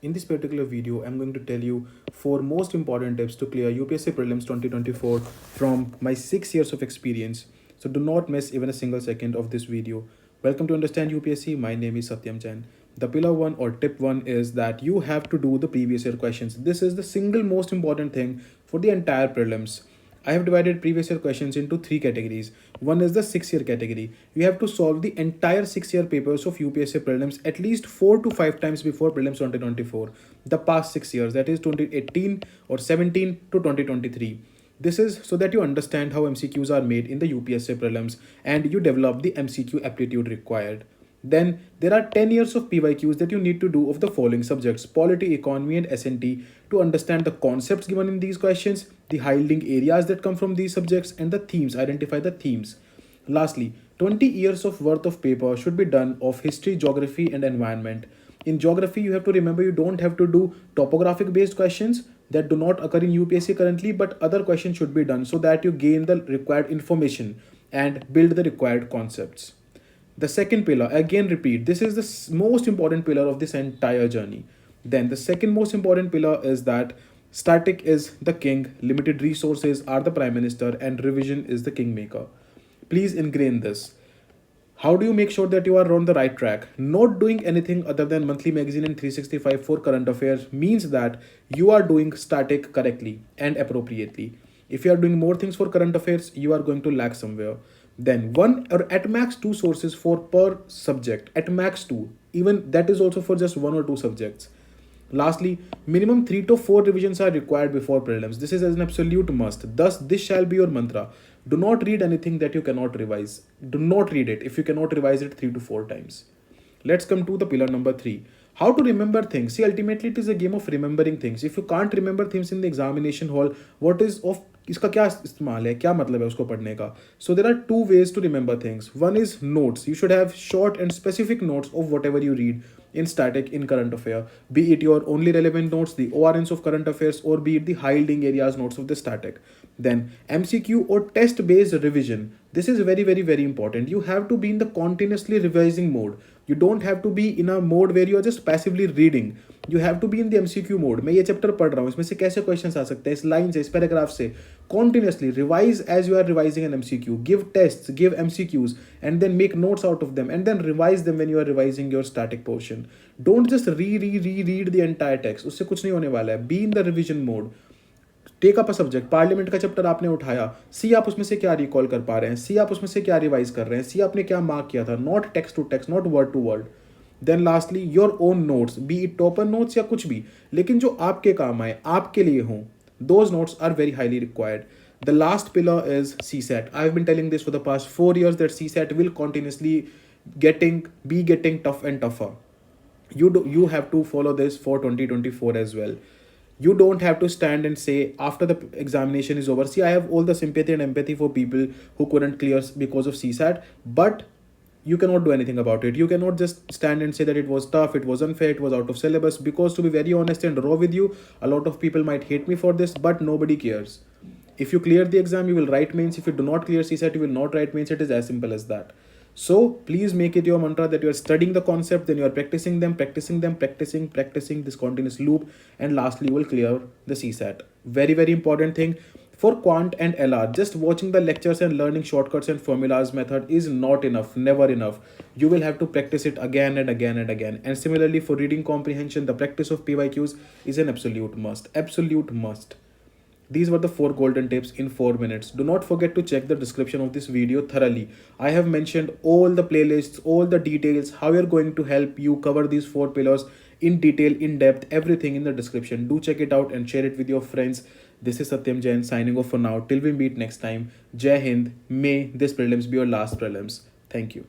In this particular video, I'm going to tell you 4 most important tips to clear UPSC Prelims 2024 from my 6 years of experience. So do not miss even a single second of this video. Welcome to Understand UPSC. My name is Satyam Jain. The pillar 1 or tip 1 is that you have to do the previous year questions. This is the single most important thing for the entire prelims. I have divided previous year questions into 3 categories. One is the 6 year category. You have to solve the entire 6 year papers of UPSC prelims at least 4 to 5 times before prelims 2024. The past 6 years, that is 2018 or 17 to 2023. This is so that you understand how MCQs are made in the UPSC prelims and you develop the MCQ aptitude required. Then there are 10 years of PYQs that you need to do of the following subjects: polity, economy, and S&T, to understand the concepts given in these questions, the high-link areas that come from these subjects, and the themes. Identify the themes. Lastly, 20 years of worth of paper should be done of history, geography, and environment. In geography, you have to remember you don't have to do topographic based questions that do not occur in UPSC currently, but other questions should be done so that you gain the required information and build the required concepts. The second pillar, again repeat, this is the most important pillar of this entire journey. Then the second most important pillar is that static is the king, limited resources are the prime minister, and revision is the kingmaker. Please ingrain this. How do you make sure that you are on the right track? Not doing anything other than monthly magazine and 365 for current affairs means that you are doing static correctly and appropriately. If you are doing more things for current affairs, you are going to lack somewhere. Then one or at max 2 sources for per subject, at max two. Even that is also for just 1 or 2 subjects. Lastly, minimum 3 to 4 revisions are required before prelims. This is an absolute must. Thus, this shall be your mantra. Do not read anything that you cannot revise. Do not read it if you cannot revise it 3 to 4 times. Let's come to the pillar number 3. How to remember things. See, ultimately it is a game of remembering things. If you can't remember things in the examination hall, what is of इसका क्या इस्तेमाल है, क्या मतलब है उसको पढ़ने का? So there are 2 ways to remember things. One is notes. You should have short and specific notes of whatever you read in static, in current affair, be it your only relevant notes, the ORNs of current affairs, or be it the high-yielding areas notes of the static. Then MCQ or test-based revision. This is very, very, very important. You have to be in the continuously revising mode. You don't have to be in a mode where you are just passively reading. You have to be in the MCQ mode. मैं ये chapter पढ़ रहा हूँ, इसमें से कैसे questions आ सकते हैं, इस लाइन से, इस पैराग्राफ से. Continuously revise as you are revising an MCQ. Give tests, give MCQs, and then make notes out of them, and then revise them when you are revising your static portion. Don't just read the entire text. उससे कुछ नहीं होने वाला है. Be in the revision mode. Take up a subject, parliament का chapter आपने उठाया, सी आप उसमें से क्या रिकॉल कर पा रहे हैं, सी आप उसमें से क्या रिवाइज कर रहे हैं, सी आपने क्या मार्क किया था, not text to text, not word to word. Then lastly your own notes, be it topper notes या कुछ भी, लेकिन जो आपके काम आए, आपके लिए हों, those notes are very highly required. The last pillar is CSAT. I've been telling this for the past 4 years that CSAT will continuously getting tough and tougher. You have to follow this for 2024 as well. You don't have to stand and say after the examination is over, see, I have all the sympathy and empathy for people who couldn't clear because of CSAT, but you cannot do anything about it. You cannot just stand and say that it was tough, it was unfair, it was out of syllabus, because to be very honest and raw with you, a lot of people might hate me for this, but nobody cares. If you clear the exam, you will write mains. If you do not clear CSAT, you will not write mains. It is as simple as that. So please make it your mantra that you are studying the concept, then you are practicing them, practicing this continuous loop, and lastly you will clear the CSAT. Very, very important thing. For quant and LR, just watching the lectures and learning shortcuts and formulas method is not enough, never enough. You will have to practice it again and again and again. And similarly for reading comprehension, the practice of PYQs is an absolute must. Absolute must. These were the 4 golden tips in 4 minutes. Do not forget to check the description of this video thoroughly. I have mentioned all the playlists, all the details, how we are going to help you cover these 4 pillars in detail, in depth, everything in the description. Do check it out and share it with your friends. This is Satyam Jain signing off for now. Till we meet next time. Jai Hind. May this prelims be your last prelims. Thank you.